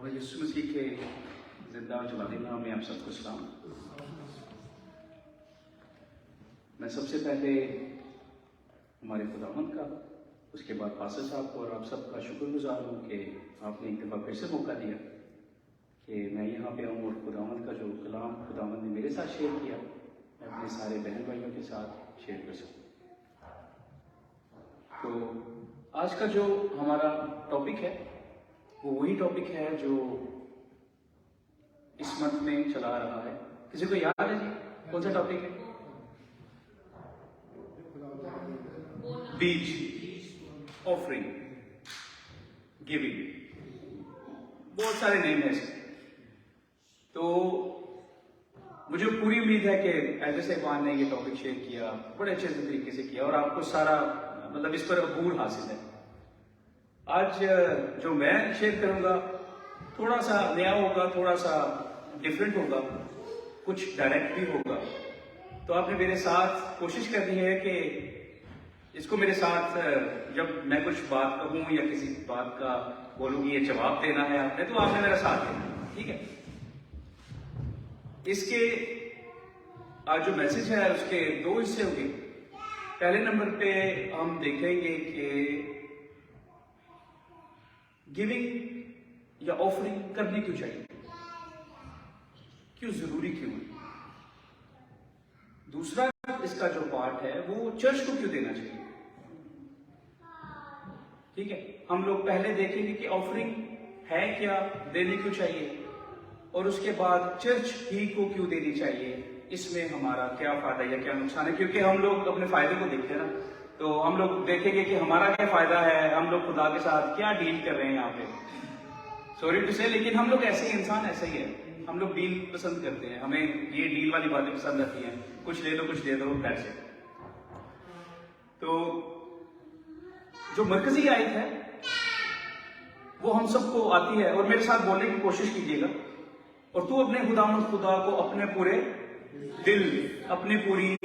اور یسوع مسیح کے زندہ و جلالی نام میں آپ سب کو سلام۔ میں سب سے پہلے ہمارے خداوند کا، اس کے بعد پاسٹر صاحب کو اور آپ سب کا شکر گزار ہوں کہ آپ نے ایک دفعہ پھر سے موقع دیا کہ میں یہاں پہ آؤں اور خداوند کا جو کلام خداوند نے میرے ساتھ شیئر کیا میں اپنے سارے بہن بھائیوں کے ساتھ شیئر کر سکوں۔ تو آج کا جو ہمارا ٹاپک ہے وہ وہی ٹاپک ہے جو اس منتھ میں چلا رہا ہے۔ کسی کو یاد ہے جی کون سا ٹاپک ہے؟ بیج، آفرنگ، گیونگ، بہت سارے نیم ہیں اس کے۔ تو مجھے پوری امید ہے کہ ایڈریس اقبال نے یہ ٹاپک شیئر کیا، بڑے اچھے طریقے سے کیا اور آپ کو سارا مطلب اس پر عبور حاصل ہے۔ آج جو میں شیئر کروں گا تھوڑا سا نیا ہوگا، تھوڑا سا ڈفرینٹ ہوگا، کچھ ڈائریکٹ بھی ہوگا۔ تو آپ نے میرے ساتھ کوشش کرنی ہے کہ اس کو میرے ساتھ جب میں کچھ بات کہوں یا کسی بات کا بولوں گی یہ جواب دینا ہے آپ نے، تو آپ نے میرا ساتھ دینا، ٹھیک ہے؟ اس کے آج جو میسج ہے اس کے دو حصے ہوں گے۔ پہلے نمبر پہ ہم دیکھیں گے کہ گیونگ یا آفرنگ کرنی کیوں چاہیے، کیوں ضروری کیوں ہے۔ دوسرا اس کا جو پارٹ ہے وہ چرچ کو کیوں دینا چاہیے، ٹھیک ہے؟ ہم لوگ پہلے دیکھیں گے کہ آفرنگ ہے کیا، دینی کیوں چاہیے، اور اس کے بعد چرچ ہی کو کیوں دینی چاہیے، اس میں ہمارا کیا فائدہ یا کیا نقصان ہے۔ کیونکہ ہم لوگ اپنے فائدے کو دیکھتے ہیں نا، تو ہم لوگ دیکھیں گے کہ ہمارا کیا فائدہ ہے، ہم لوگ خدا کے ساتھ کیا ڈیل کر رہے ہیں یہاں پہ۔ سوری ٹو سے، لیکن ہم لوگ ایسے ہی، انسان ایسا ہی ہے، ہم لوگ ڈیل پسند کرتے ہیں، ہمیں یہ ڈیل والی باتیں پسند آتی ہیں، کچھ لے دو کچھ دے دو، پیسے۔ تو جو مرکزی آیت ہے وہ ہم سب کو آتی ہے، اور میرے ساتھ بولنے کی کوشش کیجیے گا۔ اور تو اپنے خداوند خدا کو اپنے پورے دل، اپنی پوری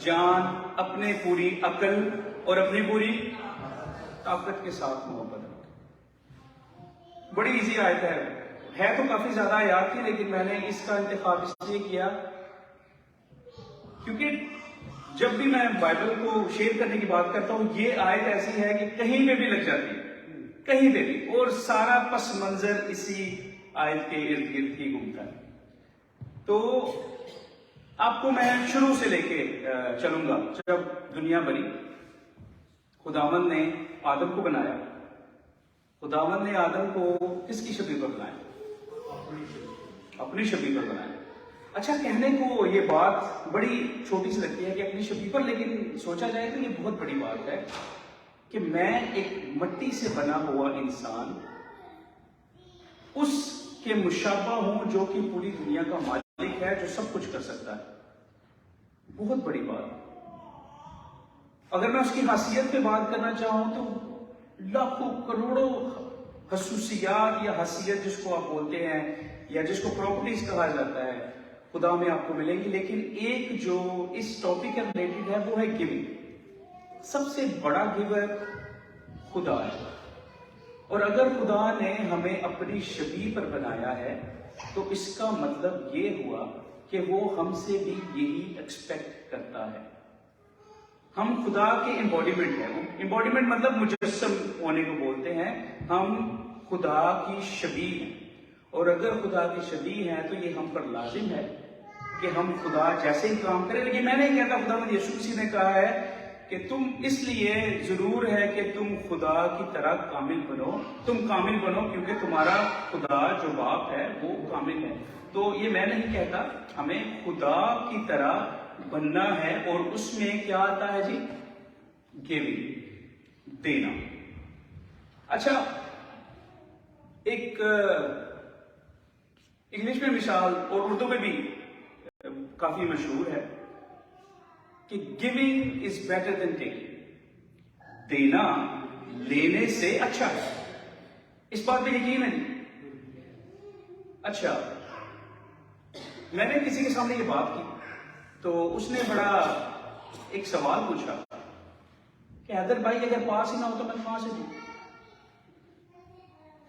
جان، اپنے پوری عقل اور اپنی پوری طاقت کے ساتھ محبت رکھ۔ بڑی ایزی آیت ہے تو کافی زیادہ آیات تھی، لیکن میں نے اس کا انتخاب اس لیے کیا کیونکہ جب بھی میں بائبل کو شیئر کرنے کی بات کرتا ہوں یہ آیت ایسی ہے کہ کہیں پہ بھی لگ جاتی ہے، کہیں پہ بھی، اور سارا پس منظر اسی آیت کے ارد گرد ہی گھومتا ہے۔ تو آپ کو میں شروع سے لے کے چلوں گا۔ جب دنیا بنی، خداوند نے آدم کو بنایا۔ خداوند نے آدم کو کس کی شبیہ پر بنایا؟ اپنی شبیہ پر بنایا۔ اچھا، کہنے کو یہ بات بڑی چھوٹی سی لگتی ہے کہ اپنی شبیہ پر، لیکن سوچا جائے تو یہ بہت بڑی بات ہے کہ میں ایک مٹی سے بنا ہوا انسان اس کے مشابہ ہوں جو کہ پوری دنیا کا مالک ہے، جو سب کچھ کر سکتا ہے۔ بہت بڑی بات۔ اگر میں اس کی حیثیت پہ بات کرنا چاہوں تو لاکھوں کروڑوں خصوصیات یا حیثیت جس کو آپ بولتے ہیں یا جس کو پراپرٹیز کہا جاتا ہے خدا میں آپ کو ملیں گی، لیکن ایک جو اس ٹاپک کے ریلیٹڈ ہے وہ ہے گیونگ۔ سب سے بڑا گیور خدا ہے، اور اگر خدا نے ہمیں اپنی شبیہ پر بنایا ہے تو اس کا مطلب یہ ہوا کہ وہ ہم سے بھی یہی ایکسپیکٹ کرتا ہے۔ ہم خدا کے امبوڈیمنٹ ہیں۔ امبوڈیمنٹ مطلب مجسم ہونے کو بولتے ہیں۔ ہم خدا کی شبیہ ہیں، اور اگر خدا کی شبیہ ہیں تو یہ ہم پر لازم ہے کہ ہم خدا جیسے ہی کام کریں۔ لیکن میں نہیں کہتا، خداوند یسوع مسیح نے کہا ہے کہ تم اس لیے ضرور ہے کہ تم خدا کی طرح کامل بنو، تم کامل بنو کیونکہ تمہارا خدا جو باپ ہے وہ کامل ہے۔ تو یہ میں نہیں کہتا، ہمیں خدا کی طرح بننا ہے، اور اس میں کیا آتا ہے جی؟ گیونگ، دینا۔ اچھا، ایک انگلش میں مثال اور اردو میں بھی کافی مشہور ہے کہ giving is better than taking, دینا لینے سے اچھا ہے۔ اس بات پہ یقین ہے؟ اچھا، میں نے کسی کے سامنے یہ بات کی تو اس نے بڑا ایک سوال پوچھا کہ حیدر بھائی اگر پاس ہی نہ ہو تو میں کہاں سے دوں؟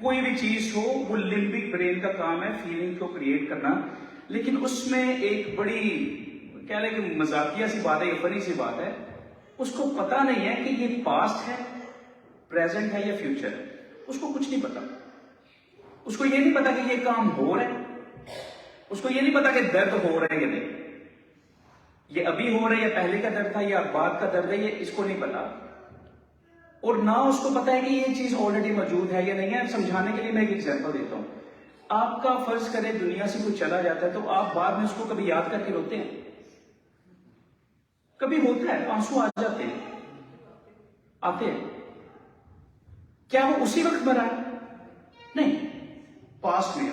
کوئی بھی چیز ہو وہ لمبک برین کا کام ہے فیلنگ کو کریٹ کرنا. لیکن اس میں ایک بڑی کہہ لیں کہ مزاقیہ سی بات ہے, یہ فنی سی بات ہے, اس کو پتا نہیں ہے کہ یہ پاسٹ ہے, پریزنٹ ہے یا فیوچر ہے. اس کو کچھ نہیں پتا. اس کو یہ نہیں پتا کہ یہ کام ہو رہا ہے, اس کو یہ نہیں پتا کہ درد ہو رہا ہے یا نہیں, یہ ابھی ہو رہا ہے یا پہلے کا درد تھا یا بعد کا درد ہے, یہ اس کو نہیں پتا. اور نہ اس کو پتا ہے کہ یہ چیز آلریڈی موجود ہے یا نہیں ہے. سمجھانے کے لیے میں ایک ایگزامپل دیتا ہوں. آپ کا فرض کرے دنیا سے کوئی چلا جاتا ہے تو آپ بعد میں اس کو کبھی یاد کر کے روتے ہیں؟ کبھی ہوتا ہے آنسو آ جاتے ہیں, آتے ہیں. کیا وہ اسی وقت مرا ہے؟ نہیں, پاسٹ میں.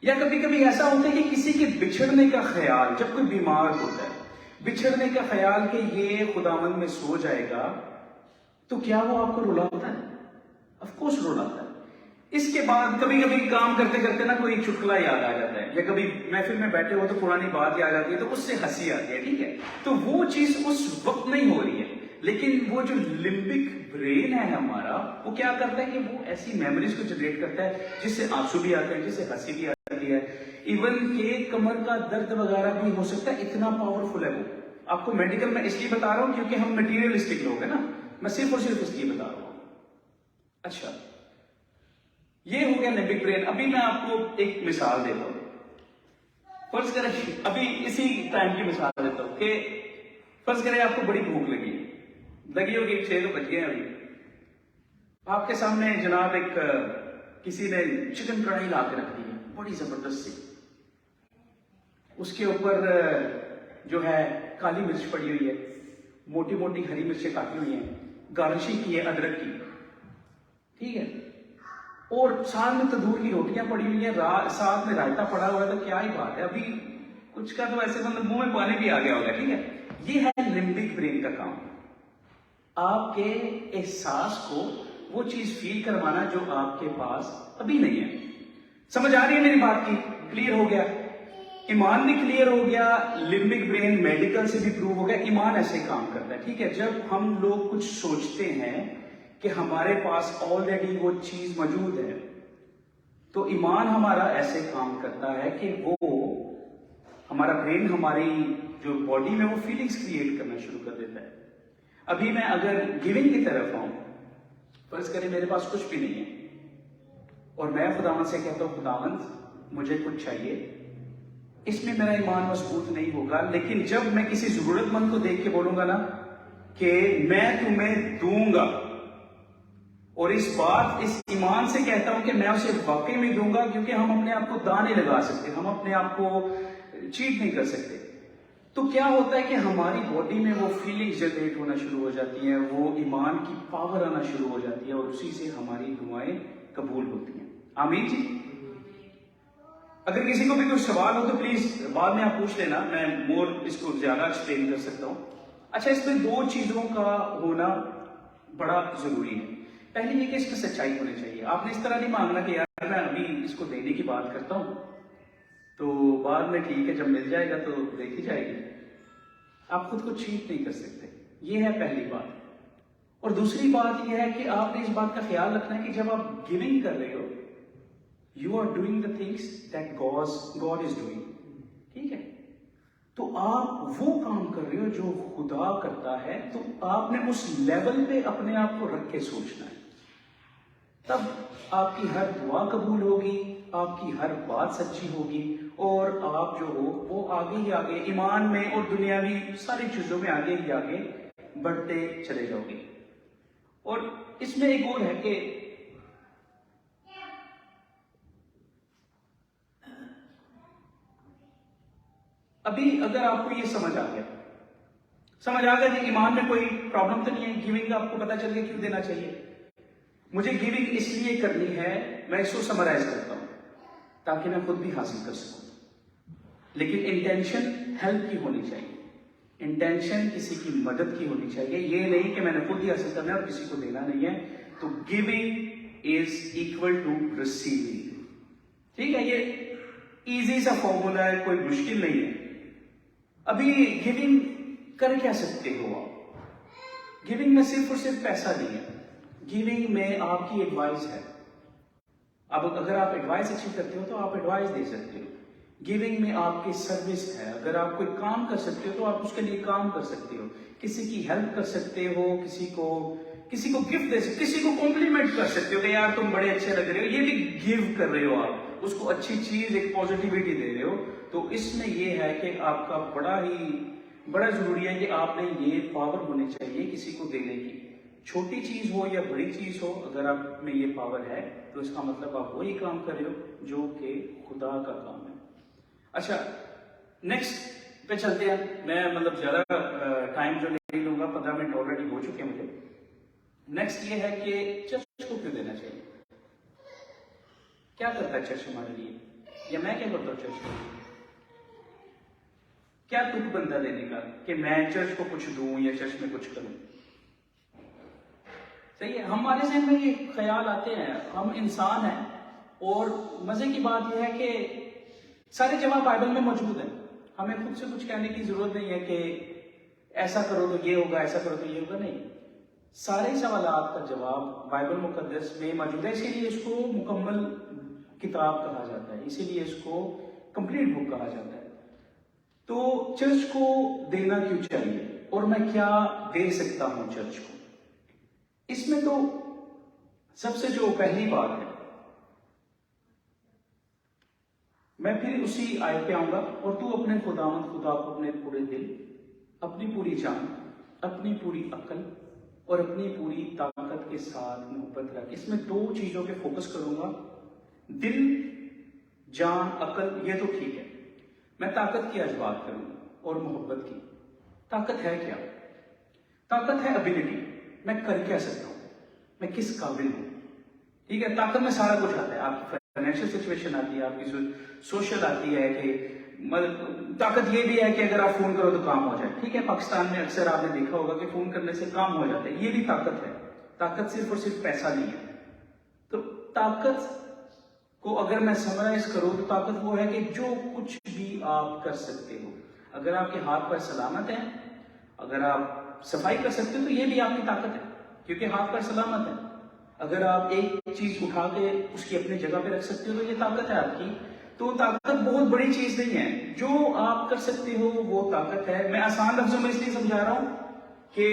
یا کبھی کبھی ایسا ہوتا ہے کہ کسی کے بچھڑنے کا خیال, جب کوئی بیمار ہوتا ہے, بچھڑنے کا خیال کہ یہ خداوند میں سو جائے گا, تو کیا وہ آپ کو رلاتا ہے؟ آف کورس رلاتا ہے. اس کے بعد کبھی کبھی کام کرتے کرتے نا کوئی چٹکلا یاد آ جاتا ہے, یا کبھی محفل میں بیٹھے ہو تو پرانی بات یاد آتی ہے تو اس سے ہنسی آتی ہے, ٹھیک ہے. تو وہ چیز اس وقت نہیں ہو رہی ہے, لیکن وہ جو لمبک برین ہے ہمارا, وہ کیا کرتا ہے کہ وہ ایسی میموریز کو جنریٹ کرتا ہے جس سے آنسو بھی آتے ہیں, جس سے ہنسی بھی آتی ہے, ایون کہ کمر کا درد وغیرہ بھی ہو سکتا ہے. اتنا پاورفل ہے وہ. آپ کو میڈیکل میں اس لیے بتا رہا ہوں کیونکہ ہم مٹیریلسٹک لوگ ہیں نا, میں صرف اور صرف اس لیے بتا رہا ہوں. اچھا, یہ ہو گیا لمبک برین. ابھی میں آپ کو ایک مثال دیتا ہوں. فرض کریں, ابھی اسی ٹائم کی مثال دیتا ہوں کہ فرض کریں آپ کو بڑی بھوک لگی ہوگی, 6 تو بج گئے ہیں ابھی. آپ کے سامنے جناب ایک کسی نے چکن کڑھائی لا کے رکھ دی ہے بڑی زبردست سی. اس کے اوپر جو ہے کالی مرچ پڑی ہوئی ہے, موٹی موٹی ہری مرچیں کاٹی ہوئی ہیں, گارنشنگ کی ہے ادرک کی, ٹھیک ہے. اور ساتھ میں تندور کی روٹیاں پڑی ہوئی ہیں, ساتھ میں رائتا پڑا ہوا ہے. تو کیا ہی بات ہے, ابھی کچھ کا تو ایسے مطلب منہ میں پانی بھی آ گیا ہوگا, ٹھیک ہے. یہ ہے لمبک برین کا کام, آپ کے احساس کو وہ چیز فیل کروانا جو آپ کے پاس ابھی نہیں ہے. سمجھ آ رہی ہے میری بات کی؟ کلیئر ہو گیا. ایمان بھی کلیئر ہو گیا, لمبک برین میڈیکل سے بھی پروو ہو گیا. ایمان ایسے کام کرتا ہے, ٹھیک ہے. جب ہم لوگ کچھ سوچتے ہیں کہ ہمارے پاس آلریڈی وہ چیز موجود ہے, تو ایمان ہمارا ایسے کام کرتا ہے کہ وہ ہمارا برین ہماری جو باڈی میں وہ فیلنگز کریٹ کرنا شروع کر دیتا ہے. ابھی میں اگر گیونگ کی طرف آؤں, فرض کریں میرے پاس کچھ بھی نہیں ہے اور میں خداوند سے کہتا ہوں خداوند مجھے کچھ چاہیے, اس میں میرا ایمان مضبوط نہیں ہوگا. لیکن جب میں کسی ضرورت مند کو دیکھ کے بولوں گا نا کہ میں تمہیں دوں گا, اور اس ایمان سے کہتا ہوں کہ میں اسے واقعی میں دوں گا, کیونکہ ہم اپنے آپ کو داں نہیں لگا سکتے, ہم اپنے آپ کو چیٹ نہیں کر سکتے. تو کیا ہوتا ہے کہ ہماری باڈی میں وہ فیلنگ جنریٹ ہونا شروع ہو جاتی ہیں, وہ ایمان کی پاور آنا شروع ہو جاتی ہے, اور اسی سے ہماری دعائیں قبول ہوتی ہیں. آمین جی. اگر کسی کو بھی کوئی سوال ہو تو پلیز بعد میں آپ پوچھ لینا, میں مور اس کو زیادہ ایکسپلین کر سکتا ہوں. اچھا, اس میں 2 چیزوں کا ہونا بڑا ضروری ہے. پہلی یہ کہ اس میں سچائی ہونی چاہیے. آپ نے اس طرح نہیں مانگنا کہ یار میں ابھی اس کو دینے کی بات کرتا ہوں تو بعد میں ٹھیک ہے جب مل جائے گا تو دیکھی جائے گی. آپ خود کو چیٹ نہیں کر سکتے, یہ ہے پہلی بات. اور دوسری بات یہ ہے کہ آپ نے اس بات کا خیال رکھنا ہے کہ جب آپ گیونگ کر رہے ہو, you are doing the things that God is doing, ٹھیک ہے. تو آپ وہ کام کر رہے ہو جو خدا کرتا ہے, تو آپ نے اس لیول پہ اپنے آپ کو رکھ کے سوچنا ہے. تب آپ کی ہر دعا قبول ہوگی, آپ کی ہر بات سچی ہوگی, اور آپ جو ہو وہ آگے ہی آگے ایمان میں اور دنیاوی ساری چیزوں میں آگے ہی آگے بڑھتے چلے جاؤ گے. اور اس میں ایک اور ہے کہ ابھی اگر آپ کو یہ سمجھ آ گیا کہ ایمان میں کوئی پرابلم تو نہیں ہے, گیونگ آپ کو پتا چل گیا کیوں دینا چاہیے. مجھے گیونگ اس لیے کرنی ہے, میں اس کو سمرائز کرتا ہوں تاکہ میں خود بھی حاصل کر سکوں. لیکن انٹینشن ہیلپ کی ہونی چاہیے, انٹینشن کسی کی مدد کی ہونی چاہیے. یہ نہیں کہ میں نے خود ہی حاصل کرنا ہے اور کسی کو دینا نہیں ہے. تو giving is equal to receiving, ٹھیک ہے. یہ ایزی سا فارمولا ہے, کوئی مشکل نہیں ہے. ابھی گیونگ کر کیا سکتے ہو آپ؟ گیونگ میں صرف اور صرف پیسہ نہیں ہے, گیونگ میں آپ کی ایڈوائز ہے. اب اگر آپ ایڈوائس اچھی کرتے ہو تو آپ ایڈوائس دے سکتے ہو. گیونگ میں آپ کی سروس ہے. اگر آپ کوئی کام کر سکتے ہو تو آپ اس کے لیے کام کر سکتے ہو. کسی کی ہیلپ کر سکتے ہو, کسی کو گفٹ دے سکتے, کسی کو کمپلیمنٹ کر سکتے ہو کہ یار تم بڑے اچھے لگ رہے ہو. یہ بھی گیو کر رہے ہو, آپ اس کو اچھی چیز, ایک پازیٹیوٹی دے رہے ہو. تو اس میں یہ ہے کہ آپ کا بڑا ضروری ہے کہ آپ نے یہ پاور ہونی چاہیے کسی کو دینے کی. چھوٹی چیز ہو یا بڑی چیز ہو, اگر آپ میں یہ پاور ہے تو اس کا مطلب آپ وہی کام کر رہے ہو جو کہ خدا کا کام ہے. اچھا, نیکسٹ پہ چلتے ہیں. میں مطلب زیادہ ٹائم جو نہیں لوں گا, 15 منٹ آلریڈی ہو چکے ہیں مجھے. نیکسٹ یہ ہے کہ چرچ کو کیوں دینا چاہیے؟ کیا کرتا ہے چرچ ہمارے لیے, یا میں کیا کرتا ہوں چرچ کے لیے؟ کیا تک بندہ دینے کا کہ میں چرچ کو کچھ دوں یا چرچ میں کچھ کروں؟ صحیح ہے, ہمارے ذہن میں یہ خیال آتے ہیں. ہم انسان ہیں, اور مزے کی بات یہ ہے کہ سارے جواب بائبل میں موجود ہیں. ہمیں خود سے کچھ کہنے کی ضرورت نہیں ہے کہ ایسا کرو تو یہ ہوگا, ایسا کرو تو یہ ہوگا. نہیں, سارے سوالات کا جواب بائبل مقدس میں موجود ہے. اسی لیے اس کو مکمل کتاب کہا جاتا ہے, اسی لیے اس کو کمپلیٹ بک کہا جاتا ہے. تو چرچ کو دینا کیوں چاہیے, اور میں کیا دے سکتا ہوں چرچ کو؟ اس میں تو سب سے جو پہلی بات ہے, میں پھر اسی آیت پہ آؤں گا, اور تو اپنے خداوند خدا کو اپنے پورے دل, اپنی پوری جان, اپنی پوری عقل اور اپنی پوری طاقت کے ساتھ محبت رکھ. اس میں 2 چیزوں پہ فوکس کروں گا. دل, جان, عقل, یہ تو ٹھیک ہے. میں طاقت کی آج بات کروں گا, اور محبت کی. طاقت ہے کیا؟ طاقت ہے ابیلٹی. میں کر کیا سکتا ہوں, میں کس قابل ہوں. ٹھیک ہے, طاقت میں سارا کچھ آتا ہے. آپ کی فائنینشیل سچویشن آتی ہے, آپ کی سوشل آتی ہے, کہ طاقت یہ بھی ہے کہ اگر آپ فون کرو تو کام ہو جائے. ٹھیک ہے, پاکستان میں اکثر آپ نے دیکھا ہوگا کہ فون کرنے سے کام ہو جاتا ہے. یہ بھی طاقت ہے. طاقت صرف اور صرف پیسہ نہیں ہے. تو طاقت کو اگر میں سمرائز کروں تو طاقت وہ ہے کہ جو کچھ بھی آپ کر سکتے ہو. اگر آپ کے ہاتھ پر سلامت ہیں, اگر آپ صفائی کر سکتے ہو تو یہ بھی آپ کی طاقت ہے, کیونکہ ہاتھ پر سلامت ہے. اگر آپ ایک چیز اٹھا کے اس کی اپنی جگہ پہ رکھ سکتے ہو تو یہ طاقت ہے آپ کی. تو طاقت بہت بڑی چیز نہیں ہے, جو آپ کر سکتے ہو وہ طاقت ہے. میں آسان لفظوں میں اس لیے سمجھا رہا ہوں کہ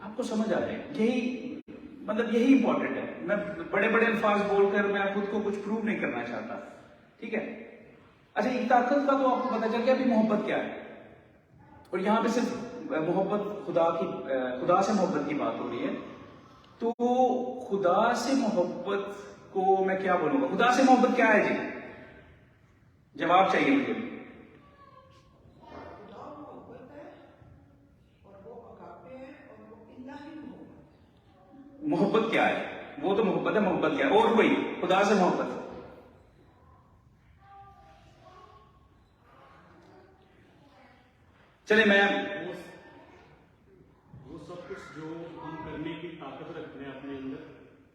آپ کو سمجھ آ جائے. یہی امپورٹنٹ ہے. میں بڑے بڑے الفاظ بول کر میں خود کو کچھ پروو نہیں کرنا چاہتا. ٹھیک ہے, اچھا, ایک طاقت کا تو آپ کو پتا چل گیا. ابھی محبت کیا ہے, اور یہاں پہ صرف محبت خدا سے محبت کی بات ہو رہی ہے. تو خدا سے محبت کو میں کیا بولوں گا؟ خدا سے محبت کیا ہے جی؟ جواب چاہیے مجھے. محبت کیا ہے؟ وہ تو محبت ہے. محبت کیا ہے؟ اور کوئی خدا سے محبت؟ چلے, میں وہ سب کچھ جو ہم کرنے کی طاقت رکھتے ہیں اپنے اندر,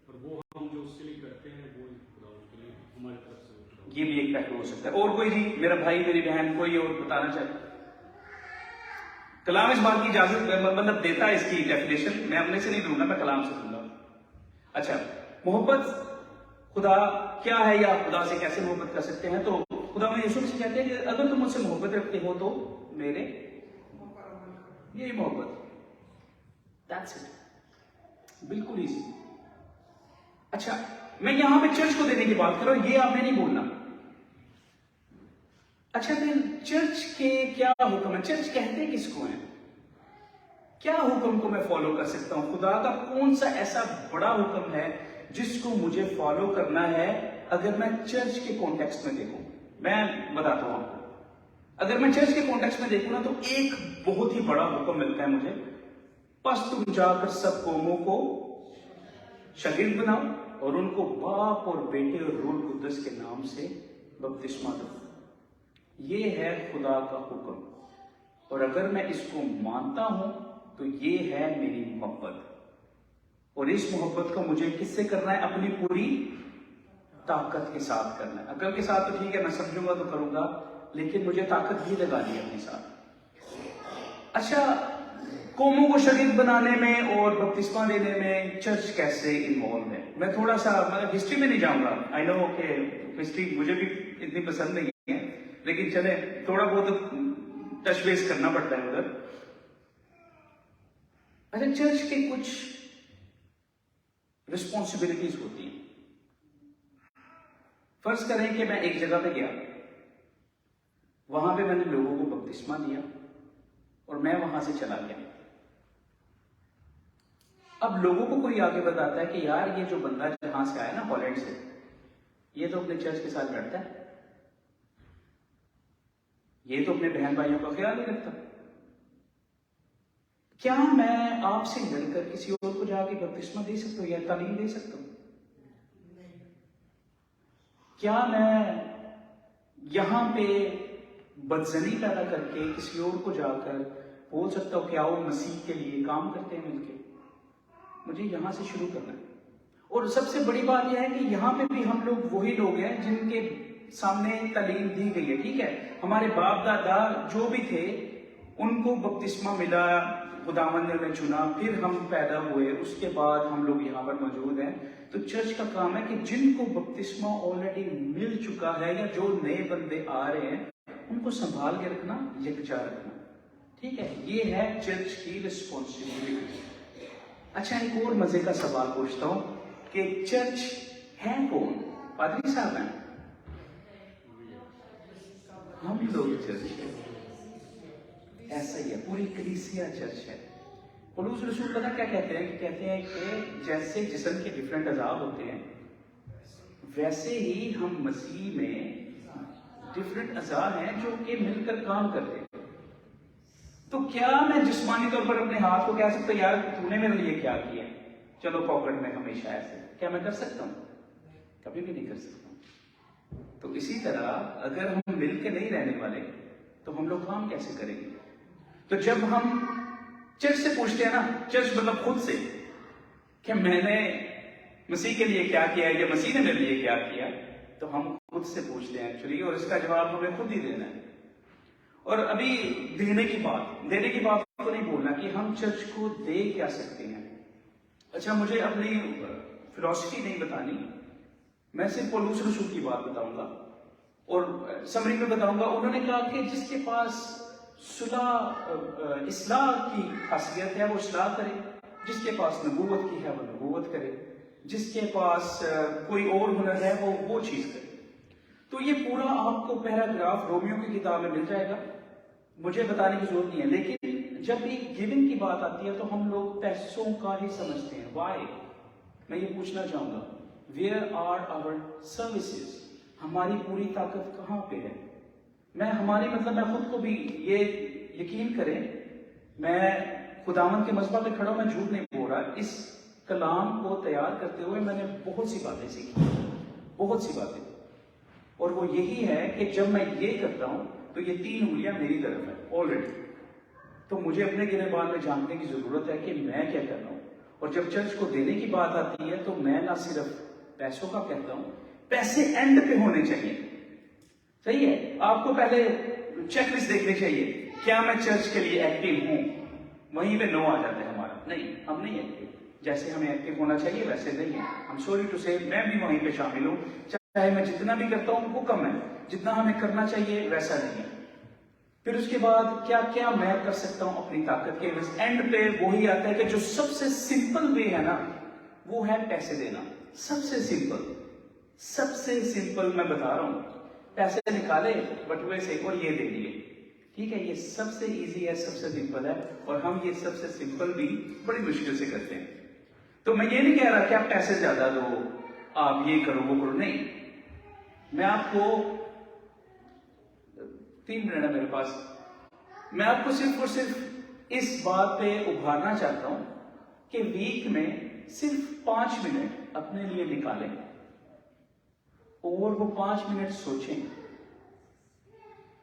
اور وہ ہم جو اس کے لیے کرتے ہیں وہ خدا کے لیے ہماری طرف سے. یہ بھی ایک پہلو ہو سکتا ہے. اور کوئی جی, میرا بھائی, میری بہن, کوئی اور بتانا چاہے؟ کلام اس بات کی اجازت مطلب دیتا ہے اس کی ڈیفینیشن. میں اپنے سے نہیں دوں گا, میں کلام سے دوں گا. اچھا, محبت خدا کیا ہے, یا خدا سے کیسے محبت کر سکتے ہیں؟ تو خدا میں یسوع سے کہتے ہیں کہ اگر تم مجھ سے محبت رکھتے ہو تو میرے, یہی محبت. That's it. بالکل ایزی. اچھا, میں یہاں پہ چرچ کو دینے کی بات کر رہا ہوں, یہ آپ نے نہیں بولنا. اچھا, پھر چرچ کے کیا حکم ہے؟ چرچ کہتے کس کو ہیں؟ کیا حکم کو میں فالو کر سکتا ہوں؟ خدا کا کون سا ایسا بڑا حکم ہے جس کو مجھے فالو کرنا ہے اگر میں چرچ کے کانٹیکسٹ میں دیکھوں؟ میں بتاتا ہوں آپ کو. اگر میں چرچ کے کانٹیکسٹ میں دیکھوں نا تو ایک بہت ہی بڑا حکم ملتا ہے مجھے. پس تم جا کر سب قوموں کو شاگرد بناؤ اور ان کو باپ اور بیٹے اور روح القدس کے نام سے بپتسمہ دو. یہ ہے خدا کا حکم, اور اگر میں اس کو مانتا ہوں تو یہ ہے میری محبت. اور اس محبت کو مجھے کس سے کرنا ہے؟ اپنی پوری طاقت کے ساتھ کرنا ہے. عقل کے ساتھ تو ٹھیک ہے, میں سمجھوں گا تو کروں گا, لیکن مجھے طاقت بھی لگانی ہے اپنے ساتھ. اچھا, قوموں کو شریک بنانے میں اور بپتسمہ دینے میں چرچ کیسے انوالو ہے. میں تھوڑا سا مطلب ہسٹری میں نہیں جاؤں گا. آئی نو کہ ہسٹری مجھے بھی اتنی پسند نہیں ہے، لیکن چلے تھوڑا بہت ٹچ بیس کرنا پڑتا ہے ادھر. اچھا، چرچ کی کچھ رسپانسبلٹیز ہوتی ہیں. فرض کریں کہ میں ایک جگہ پہ گیا، وہاں پہ میں نے لوگوں کو بپتسمہ دیا اور میں وہاں سے چلا گیا. اب لوگوں کو کوئی آگے بتاتا ہے کہ یار یہ جو بندہ جہاں سے آیا نا، ہالینڈ سے، یہ تو اپنے چرچ کے ساتھ لڑتا ہے، یہ تو اپنے بہن بھائیوں کا خیال نہیں رکھتا. کیا میں آپ سے مل کر کسی اور کو جا کے بپتسمہ دے سکتا ہوں یا تعلیم دے سکتا ہوں؟ کیا میں یہاں پہ بدزنی پیدا کر کے کسی اور کو جا کر بول سکتا ہوں کہ آؤ مسیح کے لیے کام کرتے ہیں مل کے؟ مجھے یہاں سے شروع کرنا ہے. اور سب سے بڑی بات یہ ہے کہ یہاں پہ بھی ہم لوگ وہی لوگ ہیں جن کے سامنے تعلیم دی گئی ہے. ٹھیک ہے، ہمارے باپ دادا جو بھی تھے ان کو بپتسمہ ملا، خداوند نے انہیں چنا، پھر ہم پیدا ہوئے، اس کے بعد ہم لوگ یہاں پر موجود ہیں. تو چرچ کا کام ہے کہ جن کو بپتسمہ آلریڈی مل چکا ہے یا جو نئے بندے آ رہے ہیں ان کو سنبھال کے رکھنا، یکجا رکھنا. ٹھیک ہے، یہ ہے چرچ کی رسپانسبلٹی. اچھا، ایک اور مزے کا سوال پوچھتا ہوں کہ چرچ ہے کون؟ پادری صاحب ہیں؟ ہم لوگ چرچ ہے. ایسا ہی ہے، پوری کلیسیا چرچ ہے. پولس رسول پتہ کیا کہتے ہیں؟ کہتے ہیں کہ جیسے جسم کے ڈفرینٹ اعضاء ہوتے ہیں، ویسے ہی ہم مسیح میں ڈفرینٹ اعضاء ہیں جو کہ مل کر کام کرتے ہیں. تو کیا میں جسمانی طور پر اپنے ہاتھ کو کہہ سکتا یار تو نے میرے لیے کیا کیا، چلو پاکٹ میں ہمیشہ ایسے؟ کیا میں کر سکتا ہوں؟ کبھی بھی نہیں کر سکتا ہوں. تو اسی طرح اگر ہم مل کے نہیں رہنے والے تو ہم لوگ کام کیسے کریں گے؟ تو جب ہم چرچ سے پوچھتے ہیں نا، چرچ مطلب خود سے، کہ میں نے مسیح کے لیے کیا کیا یا مسیح نے میرے لیے کیا کیا، تو ہم خود سے پوچھتے ہیں ایکچولی، اور اس کا جواب ہمیں خود ہی دینا ہے. اور ابھی دینے کی بات کو نہیں بولنا کہ ہم چرچ کو دے کیا سکتے ہیں. اچھا، مجھے اپنی فلسفی نہیں بتانی، میں صرف پولس رسول کی بات بتاؤں گا اور سمری میں بتاؤں گا. انہوں نے کہا کہ جس کے پاس اصلاح کی خاصیت ہے وہ اصلاح کرے، جس کے پاس نبوت کی ہے وہ نبوت کرے، جس کے پاس کوئی اور ہنر ہے وہ چیز کرے. تو یہ پورا آپ کو پیراگراف رومیو کی کتاب میں مل جائے گا، مجھے بتانے کی ضرورت نہیں ہے. لیکن جب بھی گیونگ کی بات آتی ہے تو ہم لوگ پیسوں کا ہی سمجھتے ہیں. وائی؟ میں یہ پوچھنا چاہوں گا، ویئر آر آور سروسز؟ ہماری پوری طاقت کہاں پہ ہے؟ میں خود کو بھی یہ یقین کریں، میں خداوند کے مذبح پہ کھڑا ہوں، میں جھوٹ نہیں بول رہا. اس کلام کو تیار کرتے ہوئے میں نے بہت سی باتیں سیکھی، بہت سی باتیں، اور وہ یہی ہے کہ جب میں یہ کرتا ہوں تو یہ 3 انگلیاں میری طرف ہے آلریڈی. تو مجھے اپنے گریبان میں جاننے کی ضرورت ہے کہ میں کیا کر رہا ہوں. اور جب چرچ کو دینے کی بات آتی ہے تو میں نہ صرف پیسوں کا کہتا ہوں، پیسے اینڈ پہ ہونے چاہیے. صحیح ہے، آپ کو پہلے چیک لسٹ دیکھنی چاہیے، کیا میں چرچ کے لیے ایکٹیو ہوں؟ وہیں پہ نو آ جاتا ہے ہمارا، نہیں ہم نہیں ایکٹیو، جیسے ہمیں ایکٹیو ہونا چاہیے ویسے نہیں ہے. ہم سوری ٹو سے میں بھی وہیں پہ شامل ہوں، چاہے میں جتنا بھی کرتا ہوں وہ کم ہے، جتنا ہمیں کرنا چاہیے ویسا نہیں ہے. پھر اس کے بعد کیا کیا میں کر سکتا ہوں اپنی طاقت کے؟ اینڈ پہ وہی آتا ہے کہ جو سب سے سمپل وے ہے نا وہ ہے پیسے دینا. سب سے سمپل میں بتا رہا ہوں، پیسے نکالے بٹوے سے اور یہ دے دیے. ٹھیک ہے، یہ سب سے ایزی ہے، سب سے سمپل ہے، اور ہم یہ سب سے سمپل بھی بڑی مشکل سے کرتے ہیں. تو میں یہ نہیں کہہ رہا کہ آپ پیسے زیادہ دو، آپ یہ کرو وہ کرو، نہیں. میں آپ کو 3 منٹ ہے میرے پاس، میں آپ کو صرف اور صرف اس بات پہ ابھارنا چاہتا ہوں کہ ویک میں صرف 5 منٹ اپنے لیے نکالیں اور وہ 5 منٹ سوچیں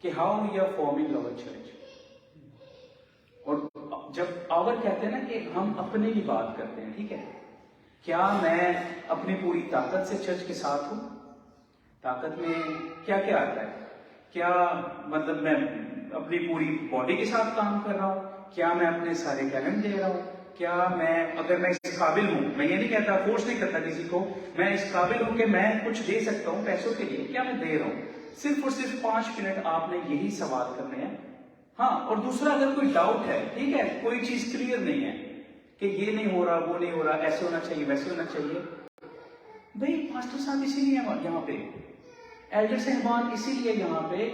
کہ how we are forming our church. اور جب آور کہتے ہیں نا کہ ہم اپنے کی بات کرتے ہیں، ٹھیک ہے، کیا میں اپنی پوری طاقت سے چرچ کے ساتھ ہوں؟ طاقت میں کیا کیا آتا ہے؟ کیا میں اپنی پوری باڈی کے ساتھ کام کر رہا ہوں؟ کیا میں اپنے سارے ٹیلنٹ دے رہا ہوں؟ کیا میں اگر میں اس قابل ہوں، میں یہ نہیں کہتا، فورس نہیں کرتا کسی کو، میں اس قابل ہوں کہ میں کچھ دے سکتا ہوں پیسوں کے لیے، کیا میں دے رہا ہوں؟ صرف اور صرف 5 منٹ آپ نے یہی سوال کرنے ہیں. ہاں، اور دوسرا اگر کوئی ڈاؤٹ ہے، ٹھیک ہے، کوئی چیز کلیئر نہیں ہے کہ یہ نہیں ہو رہا، وہ نہیں ہو رہا، ایسے ہونا چاہیے، ویسے ہونا چاہیے، بھائی پاسٹر صاحب اسی لیے یہاں پہ، ایلڈر صاحبان اسی لیے یہاں پہ،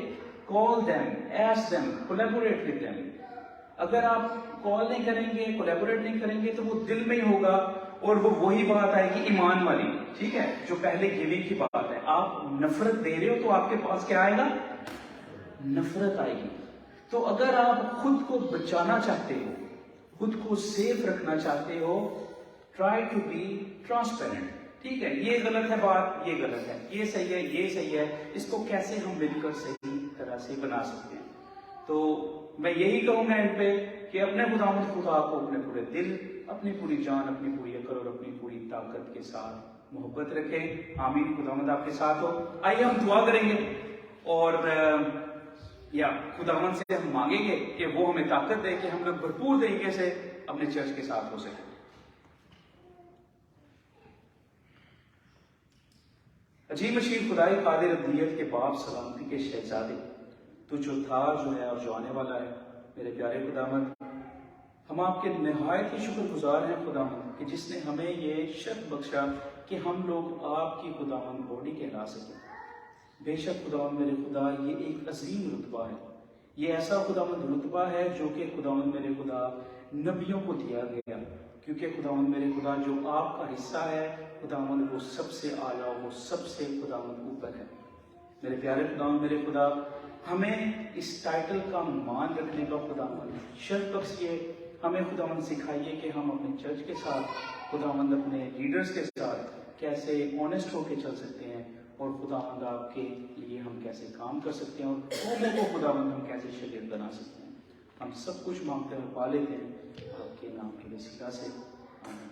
call them, ask them, collaborate with them. اگر آپ کال نہیں کریں گے، کولیبوریٹ نہیں کریں گے، تو وہ دل میں ہی ہوگا، اور وہ وہی بات آئے گی ایمان والی، ٹھیک ہے، جو پہلے گیونگ کی بات ہے. آپ نفرت دے رہے ہو تو آپ کے پاس کیا آئے گا؟ نفرت آئے گی. تو اگر آپ خود کو بچانا چاہتے ہو، خود کو سیف رکھنا چاہتے ہو، ٹرائی ٹو بی ٹرانسپیرنٹ. ٹھیک ہے، یہ غلط ہے بات، یہ غلط ہے، یہ صحیح ہے، یہ صحیح ہے، اس کو کیسے ہم مل کر صحیح طرح سے بنا سکتے ہیں. تو میں یہی کہوں گا ان پہ کہ اپنے خداوند خدا کو اپنے پورے دل، اپنی پوری جان، اپنی پوری عقل اور اپنی پوری طاقت کے ساتھ محبت رکھیں. آمین. خداوند آپ کے ساتھ ہو. آئیے ہم دعا کریں گے اور یا خداوند سے ہم مانگیں گے کہ وہ ہمیں طاقت دے کہ ہم لوگ بھرپور طریقے سے اپنے چرچ کے ساتھ ہو سکیں. عجیب عجیب خدائی قادر ابدیت کے باپ، سلامتی کے شہزادے، تو جو تھا، جو ہے اور جو آنے والا ہے، میرے پیارے خداوند، ہم آپ کے نہایت ہی شکر گزار ہیں خداوند کہ جس نے ہمیں یہ شرف بخشا کہ ہم لوگ آپ کی خداوند باڈی کہلا سکیں. بے شک خداوند میرے خدا، یہ ایک عظیم رتبہ ہے. یہ ایسا خداوند رتبہ ہے جو کہ خداوند میرے خدا نبیوں کو دیا گیا، کیونکہ خداوند میرے خدا جو آپ کا حصہ ہے خداوند، وہ سب سے اعلیٰ، وہ سب سے خداوند اوپر ہے. میرے پیارے خداوند میرے خدا، ہمیں اس ٹائٹل کا مان رکھنے کا خداوند شرف بخشیے. ہمیں خداوند سکھائیے کہ ہم اپنے چرچ کے ساتھ، خداوند اپنے لیڈرز کے ساتھ کیسے آنیسٹ ہو کے چل سکتے ہیں، اور خداوند آپ کے لیے ہم کیسے کام کر سکتے ہیں، اور قوموں کو خداوند ہم کیسے شاگرد بنا سکتے ہیں. ہم سب کچھ مانگتے ہیں، پا لیتے ہیں آپ کے نام کے وسیلہ سے. آمین.